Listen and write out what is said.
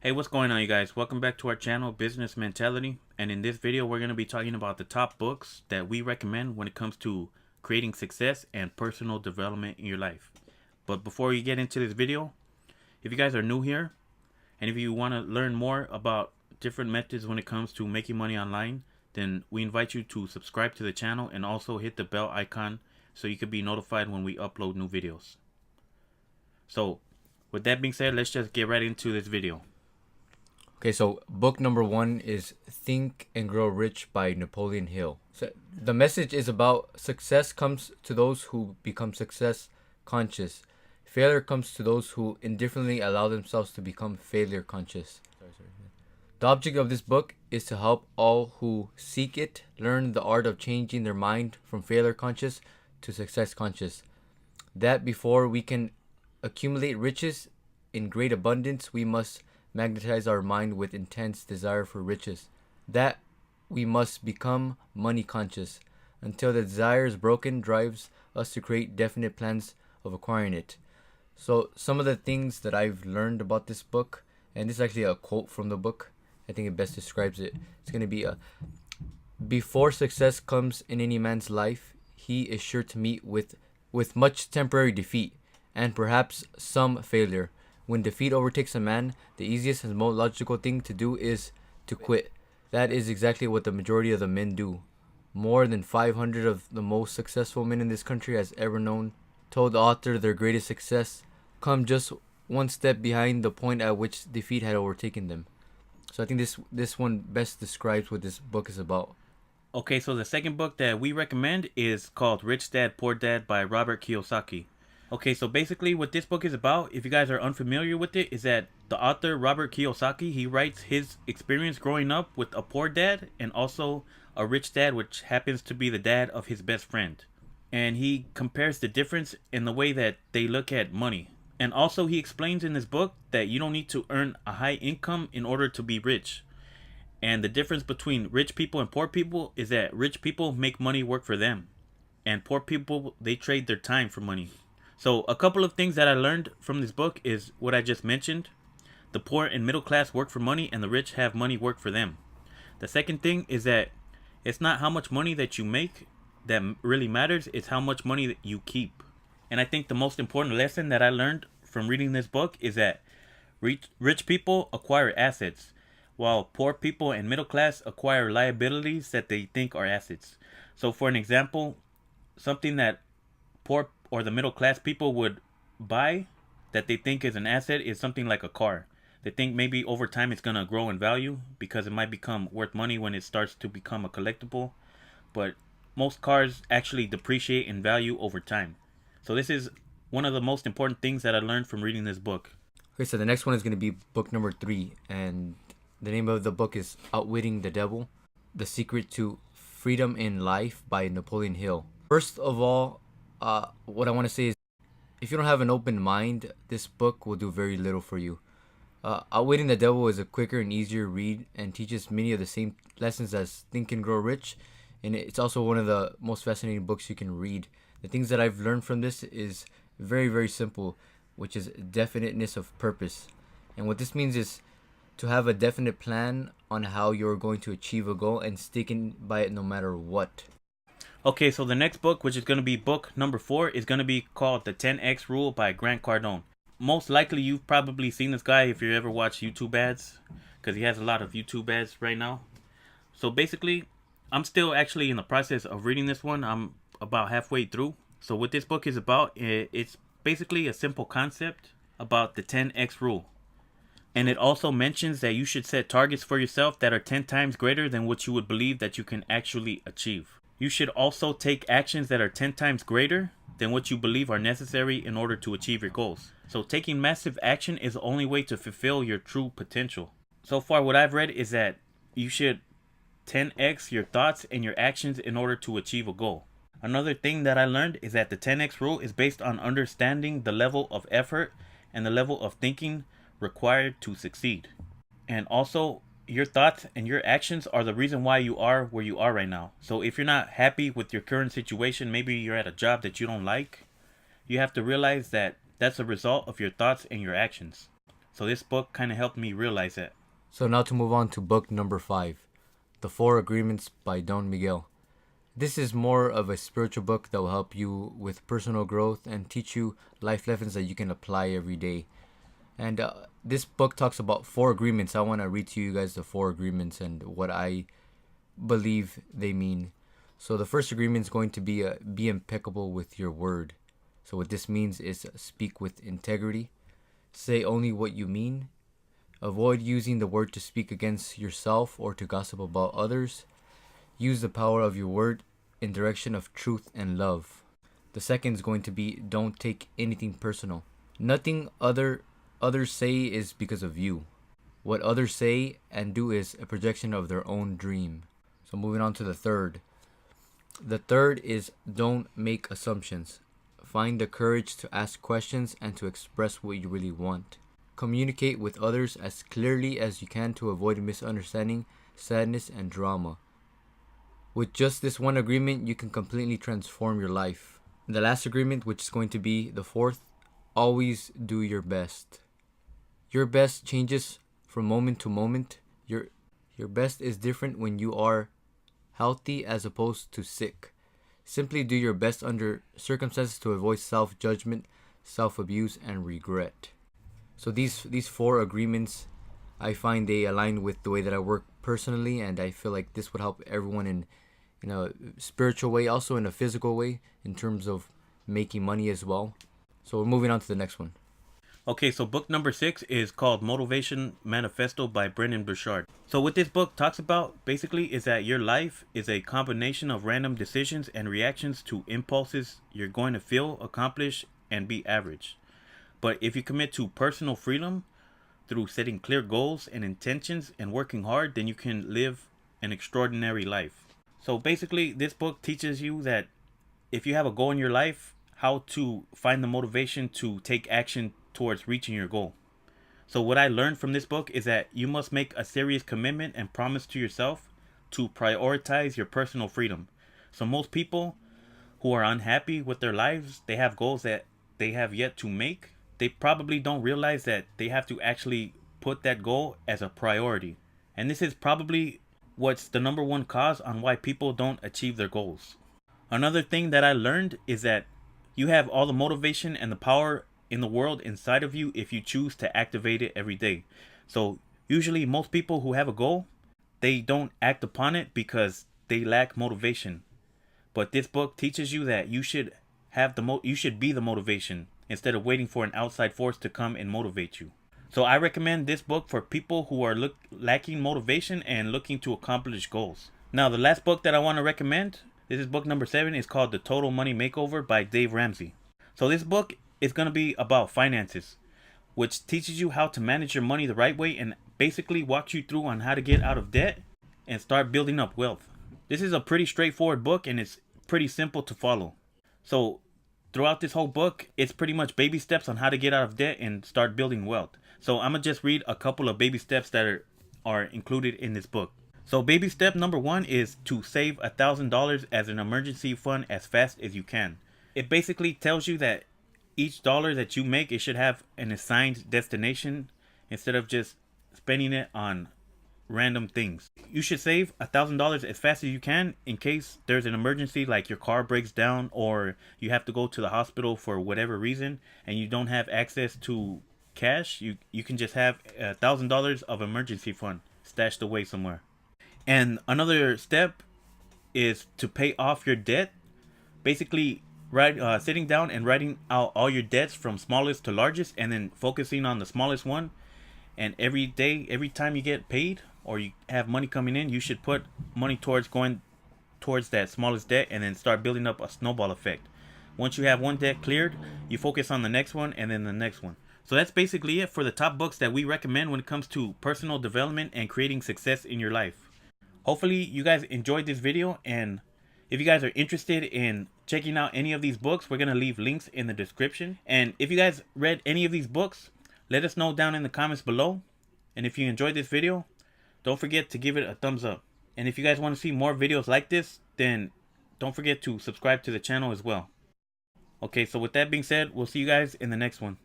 Hey, what's going on, you guys? Welcome back to our channel, Business Mentality. And in this video, we're going to be talking about the top books that we recommend when it comes to creating success and personal development in your life. But before you get into this video, if you guys are new here, and if you want to learn more about different methods when it comes to making money online, then we invite you to subscribe to the channel and also hit the bell icon so you can be notified when we upload new videos. So, with that being said, let's just get right into this video. Okay, so book number 1 is Think and Grow Rich by Napoleon Hill. So the message is about success comes to those who become success conscious. Failure comes to those who indifferently allow themselves to become failure conscious. The object of this book is to help all who seek it learn the art of changing their mind from failure conscious to success conscious. That before we can accumulate riches in great abundance, we must magnetize our mind with intense desire for riches. That we must become money conscious. Until the desire is broken, drives us to create definite plans of acquiring it. So some of the things that I've learned about this book, and this is actually a quote from the book, I think it best describes it. It's going to be before success comes in any man's life, he is sure to meet with much temporary defeat and perhaps some failure. When defeat overtakes a man, the easiest and most logical thing to do is to quit. That is exactly what the majority of the men do. More than 500 of the most successful men in this country has ever known told the author their greatest success come just one step behind the point at which defeat had overtaken them. So I think this one best describes what this book is about. Okay, so the second book that we recommend is called Rich Dad Poor Dad by Robert Kiyosaki. Okay, so basically what this book is about, if you guys are unfamiliar with it, is that the author Robert Kiyosaki, he writes his experience growing up with a poor dad and also a rich dad, which happens to be the dad of his best friend. And he compares the difference in the way that they look at money. And also he explains in this book that you don't need to earn a high income in order to be rich. And the difference between rich people and poor people is that rich people make money work for them. And poor people, they trade their time for money. So a couple of things that I learned from this book is what I just mentioned. The poor and middle class work for money and the rich have money work for them. The second thing is that it's not how much money that you make that really matters, it's how much money that you keep. And I think the most important lesson that I learned from reading this book is that rich people acquire assets, while poor people and middle class acquire liabilities that they think are assets. So for an example, something that poor or the middle class people would buy that they think is an asset is something like a car. They think maybe over time it's going to grow in value because it might become worth money when it starts to become a collectible. But most cars actually depreciate in value over time. So this is one of the most important things that I learned from reading this book. Okay, so the next one is going to be book number 3, and the name of the book is Outwitting the Devil: The Secret to Freedom in Life by Napoleon Hill. First of all, what I want to say is, if you don't have an open mind, this book will do very little for you. Outwitting the Devil is a quicker and easier read and teaches many of the same lessons as Think and Grow Rich, and it's also one of the most fascinating books you can read. The things that I've learned from this is very, very simple, which is definiteness of purpose. And what this means is to have a definite plan on how you're going to achieve a goal and sticking by it no matter what. Okay, so the next book, which is going to be book number 4, is going to be called The 10X Rule by Grant Cardone. Most likely you've probably seen this guy if you ever watch YouTube ads, because he has a lot of YouTube ads right now. So basically, I'm still actually in the process of reading this one. I'm about halfway through. So what this book is about, it's basically a simple concept about the 10X Rule. And it also mentions that you should set targets for yourself that are 10 times greater than what you would believe that you can actually achieve. You should also take actions that are 10 times greater than what you believe are necessary in order to achieve your goals. So taking massive action is the only way to fulfill your true potential. So far what I've read is that you should 10x your thoughts and your actions in order to achieve a goal. Another thing that I learned is that the 10x rule is based on understanding the level of effort and the level of thinking required to succeed. And also, your thoughts and your actions are the reason why you are where you are right now. So if you're not happy with your current situation, maybe you're at a job that you don't like, you have to realize that that's a result of your thoughts and your actions. So this book kind of helped me realize that. So now to move on to book number 5, The Four Agreements by Don Miguel. This is more of a spiritual book that will help you with personal growth and teach you life lessons that you can apply every day. And this book talks about 4 agreements. I want to read to you guys the 4 agreements and what I believe they mean. So the first agreement is going to be impeccable with your word. So what this means is speak with integrity. Say only what you mean. Avoid using the word to speak against yourself or to gossip about others. Use the power of your word in direction of truth and love. The second is going to be don't take anything personal. Nothing others say is because of you. What others say and do is a projection of their own dream. So moving on to the third. The third is don't make assumptions. Find the courage to ask questions and to express what you really want. Communicate with others as clearly as you can to avoid misunderstanding, sadness, and drama. With just this one agreement, you can completely transform your life. The last agreement, which is going to be the fourth, always do your best. Your best changes from moment to moment. Your best is different when you are healthy as opposed to sick. Simply do your best under circumstances to avoid self-judgment, self-abuse, and regret. So these 4 agreements, I find they align with the way that I work personally, and I feel like this would help everyone in a spiritual way, also in a physical way, in terms of making money as well. So we're moving on to the next one. Okay, so book number 6 is called Motivation Manifesto by Brendon Burchard. So what this book talks about basically is that your life is a combination of random decisions and reactions to impulses you're going to feel, accomplish, and be average. But if you commit to personal freedom through setting clear goals and intentions and working hard, then you can live an extraordinary life. So basically, this book teaches you that if you have a goal in your life, how to find the motivation to take action towards reaching your goal. So what I learned from this book is that you must make a serious commitment and promise to yourself to prioritize your personal freedom. So most people who are unhappy with their lives, they have goals that they have yet to make. They probably don't realize that they have to actually put that goal as a priority. And this is probably what's the number one cause on why people don't achieve their goals. Another thing that I learned is that you have all the motivation and the power in the world inside of you if you choose to activate it every day. So usually most people who have a goal, they don't act upon it because they lack motivation. But this book teaches you that you should have you should be the motivation instead of waiting for an outside force to come and motivate you. So I recommend this book for people who are lacking motivation and looking to accomplish goals. Now the last book that I want to recommend, this is book number 7, is called The Total Money Makeover by Dave Ramsey. So this book is going to be about finances, which teaches you how to manage your money the right way and basically walks you through on how to get out of debt and start building up wealth. This is a pretty straightforward book and it's pretty simple to follow. So throughout this whole book, it's pretty much baby steps on how to get out of debt and start building wealth. So I'm going to just read a couple of baby steps that are included in this book. So baby step number 1 is to save $1,000 as an emergency fund as fast as you can. It basically tells you that each dollar that you make, it should have an assigned destination instead of just spending it on random things. You should save $1,000 as fast as you can in case there's an emergency, like your car breaks down or you have to go to the hospital for whatever reason and you don't have access to cash. You can just have $1,000 of emergency fund stashed away somewhere. And another step is to pay off your debt. Basically, sitting down and writing out all your debts from smallest to largest and then focusing on the smallest one. And every day, every time you get paid or you have money coming in, you should put money going towards that smallest debt and then start building up a snowball effect. Once you have one debt cleared, you focus on the next one and then the next one. So that's basically it for the top books that we recommend when it comes to personal development and creating success in your life. Hopefully you guys enjoyed this video, and if you guys are interested in checking out any of these books, we're going to leave links in the description. And if you guys read any of these books, let us know down in the comments below. And if you enjoyed this video, don't forget to give it a thumbs up. And if you guys want to see more videos like this, then don't forget to subscribe to the channel as well. Okay, so with that being said, we'll see you guys in the next one.